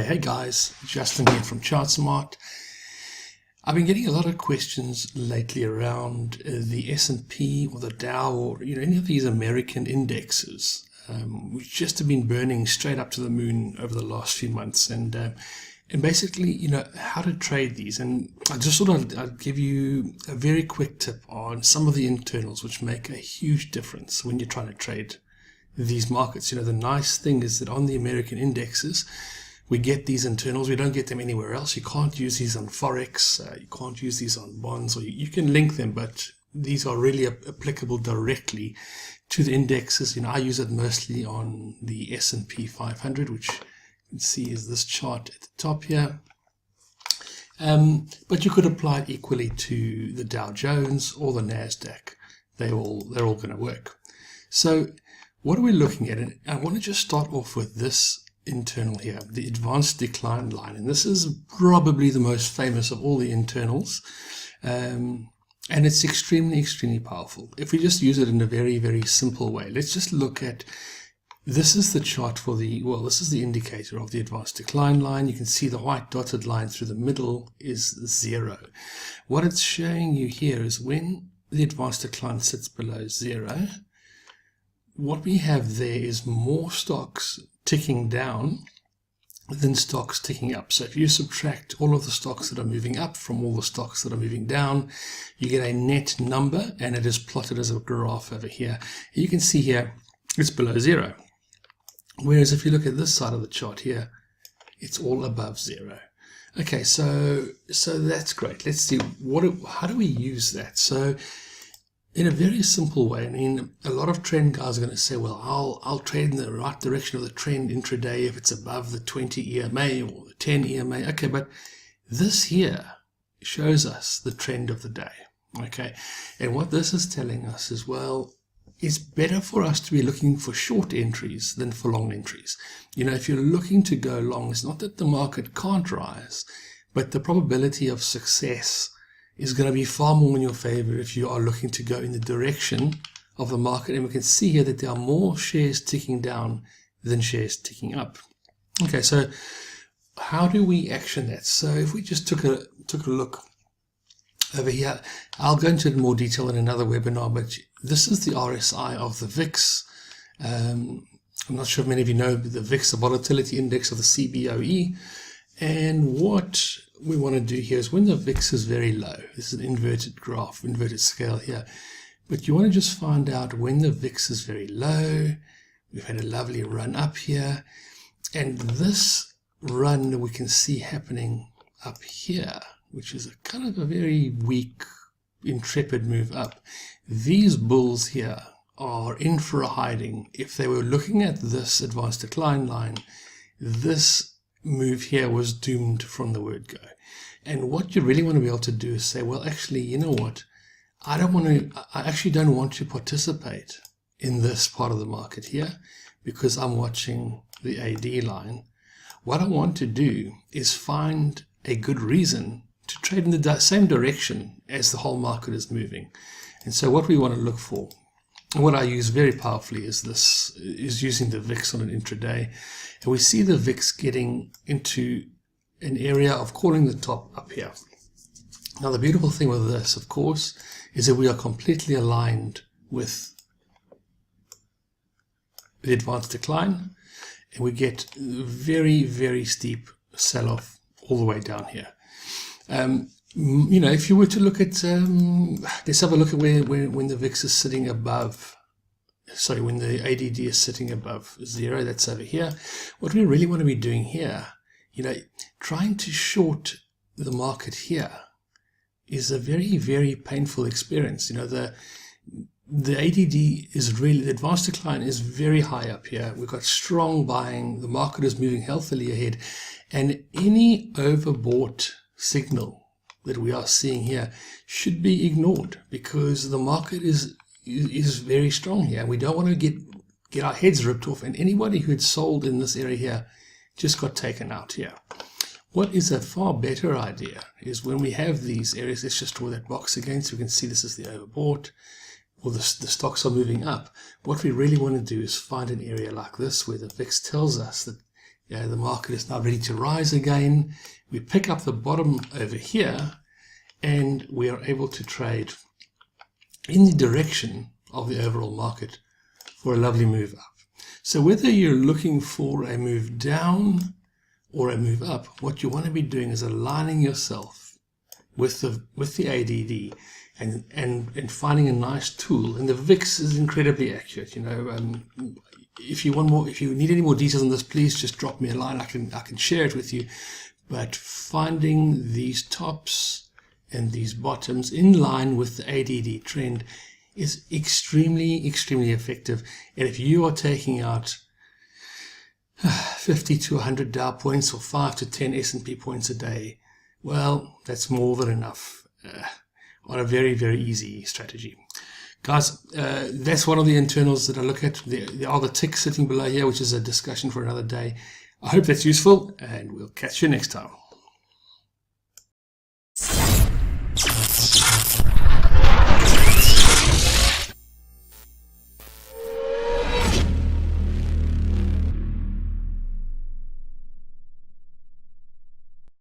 Hey guys, Justin here from ChartSmart. I've been getting a lot of questions lately around the S&P or the Dow or any of these American indexes, which just have been burning straight up to the moon over the last few months, and basically how to trade these. And I just thought I'd give you a very quick tip on some of the internals which make a huge difference when you're trying to trade these markets. The nice thing is that on the American indexes, we get these internals. We don't get them anywhere else. You can't use these on Forex. You can't use these on bonds, or you can link them, but these are really applicable directly to the indexes. I use it mostly on the S&P 500, which you can see is this chart at the top here. But you could apply it equally to the Dow Jones or the NASDAQ. They're all going to work. So what are we looking at? And I want to just start off with this internal here, the advanced decline line, and this is probably the most famous of all the internals, and it's extremely powerful. If we just use it in a very simple way, let's just look at this. Is the chart for this is the indicator of the advanced decline line. You can see the white dotted line through the middle is 0. What it's showing you here is when the advanced decline sits below 0, what we have there is more stocks ticking down than stocks ticking up. So if you subtract all of the stocks that are moving up from all the stocks that are moving down, you get a net number, and it is plotted as a graph over here. You can see here it's below 0. Whereas if you look at this side of the chart here, it's all above 0. Okay, so that's great. Let's see how do we use that? So in a very simple way, a lot of trend guys are going to say, well, I'll trade in the right direction of the trend intraday if it's above the 20 EMA or the 10 EMA. Okay, but this here shows us the trend of the day. Okay, and what this is telling us is, well, it's better for us to be looking for short entries than for long entries. If you're looking to go long, it's not that the market can't rise, but the probability of success is going to be far more in your favor if you are looking to go in the direction of the market. And we can see here that there are more shares ticking down than shares ticking up. Okay, so how do we action that? So if we just took a look over here, I'll go into it in more detail in another webinar, but this is the RSI of the VIX. I'm not sure if many of you know the VIX, the volatility index of the CBOE. And what we want to do here is when the VIX is very low, this is an inverted graph, inverted scale here, but you want to just find out when the VIX is very low. We've had a lovely run up here, and this run we can see happening up here, which is a kind of a very weak, intrepid move up. These bulls here are in for a hiding. If they were looking at this advanced decline line, this move here was doomed from the word go. And what you really want to be able to do is say, well, actually, you know what? I actually don't want to participate in this part of the market here because I'm watching the AD line. What I want to do is find a good reason to trade in the same direction as the whole market is moving. And so what we want to look for, and what I use very powerfully is using the VIX on an intraday. And we see the VIX getting into an area of calling the top up here. Now the beautiful thing with this, of course, is that we are completely aligned with the advanced decline, and we get very steep sell-off all the way down here. If you were to look at, let's have a look at when the VIX is sitting above, when the ADD is sitting above 0, that's over here. What we really want to be doing here, trying to short the market here is a very painful experience. The ADD is really, the advanced decline is very high up here. We've got strong buying. The market is moving healthily ahead, and any overbought signal that we are seeing here should be ignored because the market is very strong here. We don't want to get our heads ripped off, and anybody who had sold in this area here just got taken out here. What is a far better idea is when we have these areas, let's just draw that box again so we can see this is the overbought, or the stocks are moving up. What we really want to do is find an area like this where the VIX tells us that The market is now ready to rise again. We pick up the bottom over here, and we are able to trade in the direction of the overall market for a lovely move up. So whether you're looking for a move down or a move up, what you want to be doing is aligning yourself with the ADD and finding a nice tool. And the VIX is incredibly accurate. If you need any more details on this, please just drop me a line. I can share it with you. But finding these tops and these bottoms in line with the ADD trend is extremely, extremely effective. And if you are taking out 50 to 100 Dow points or 5 to 10 S&P points a day, well, that's more than enough on a very, very easy strategy. Guys, that's one of the internals that I look at. There are the ticks sitting below here, which is a discussion for another day. I hope that's useful, and we'll catch you next time.